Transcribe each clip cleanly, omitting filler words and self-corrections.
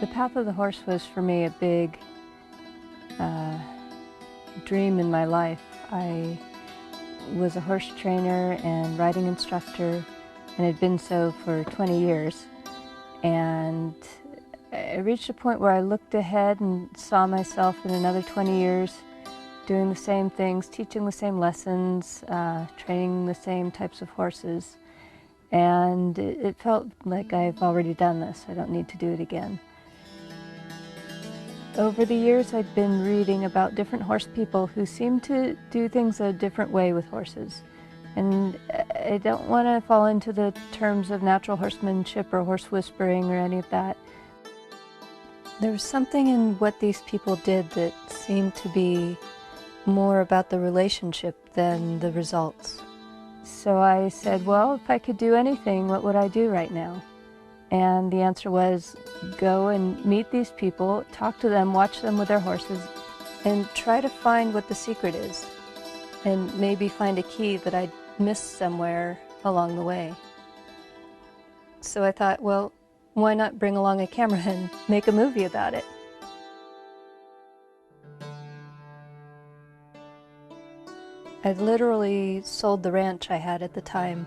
The path of the horse was for me a big dream in my life. I was a horse trainer and riding instructor and had been so for 20 years. And I reached a point where I looked ahead and saw myself in another 20 years doing the same things, teaching the same lessons, training the same types of horses. And it felt like I've already done this. I don't need to do it again. Over the years, I've been reading about different horse people who seem to do things a different way with horses. And I don't want to fall into the terms of natural horsemanship or horse whispering or any of that. There was something in what these people did that seemed to be more about the relationship than the results. So I said, well, if I could do anything, what would I do right now? And the answer was, go and meet these people, talk to them, watch them with their horses, and try to find what the secret is, and maybe find a key that I'd missed somewhere along the way. So I thought, well, why not bring along a camera and make a movie about it? I literally sold the ranch I had at the time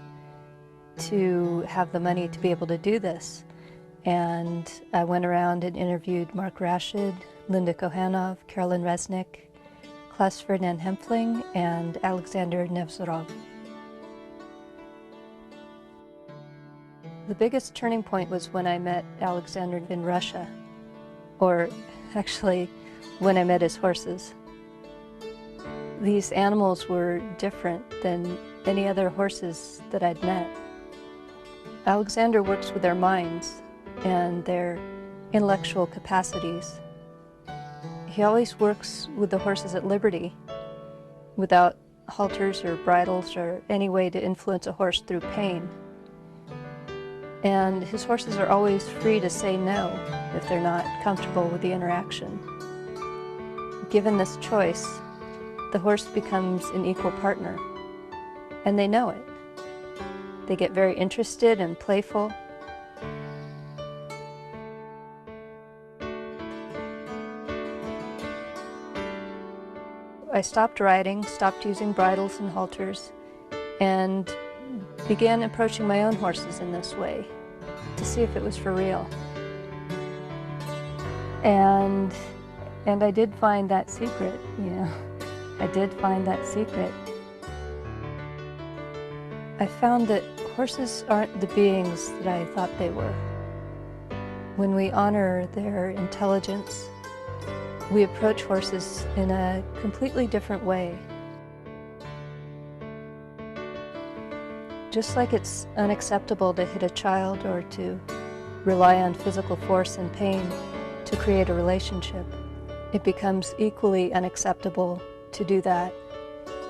to have the money to be able to do this. And I went around and interviewed Mark Rashid, Linda Kohanov, Carolyn Resnick, Klaus Ferdinand Hempfling, and Alexander Nevzorov. The biggest turning point was when I met Alexander in Russia, or actually when I met his horses. These animals were different than any other horses that I'd met. Alexander works with their minds and their intellectual capacities. He always works with the horses at liberty, without halters or bridles or any way to influence a horse through pain. And his horses are always free to say no if they're not comfortable with the interaction. Given this choice, the horse becomes an equal partner, and they know it. They get very interested and playful. I stopped riding, stopped using bridles and halters, and began approaching my own horses in this way to see if it was for real. And I did find that secret, you know. I did find that secret. I found that horses aren't the beings that I thought they were. When we honor their intelligence, we approach horses in a completely different way. Just like it's unacceptable to hit a child or to rely on physical force and pain to create a relationship, it becomes equally unacceptable to do that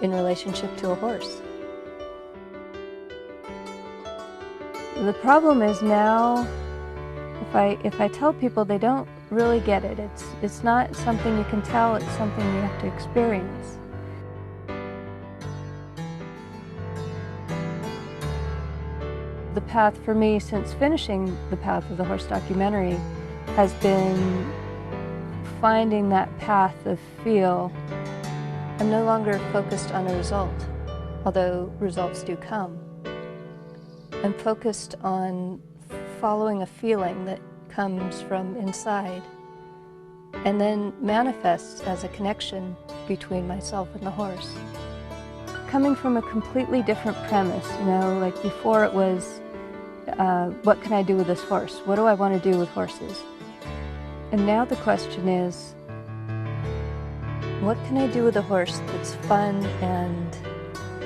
in relationship to a horse. The problem is now, if I tell people, they don't really get it. It's not something you can tell, it's something you have to experience. The path for me since finishing The Path of the Horse documentary has been finding that path of feel. I'm no longer focused on a result, although results do come. I'm focused on following a feeling that comes from inside and then manifests as a connection between myself and the horse. Coming from a completely different premise, you know, like before it was, what can I do with this horse? What do I want to do with horses? And now the question is, What can I do with a horse that's fun and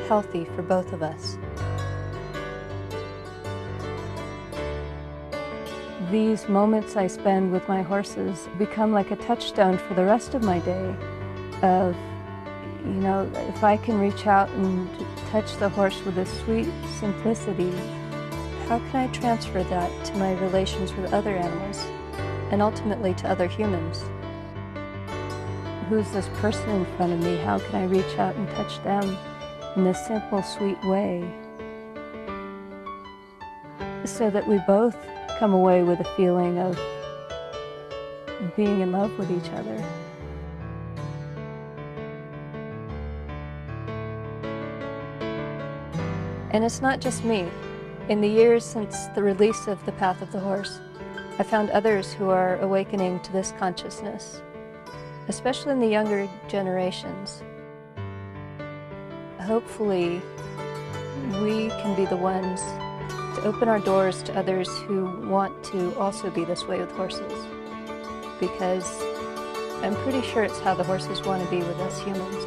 healthy for both of us? These moments I spend with my horses become like a touchstone for the rest of my day of, you know, if I can reach out and touch the horse with a sweet simplicity, how can I transfer that to my relations with other animals and ultimately to other humans? Who's this person in front of me? How can I reach out and touch them in this simple, sweet way so that we both come away with a feeling of being in love with each other? And it's not just me. In the years since the release of The Path of the Horse, I found others who are awakening to this consciousness, especially in the younger generations. Hopefully, we can be the ones to open our doors to others who want to also be this way with horses, because I'm pretty sure it's how the horses want to be with us humans.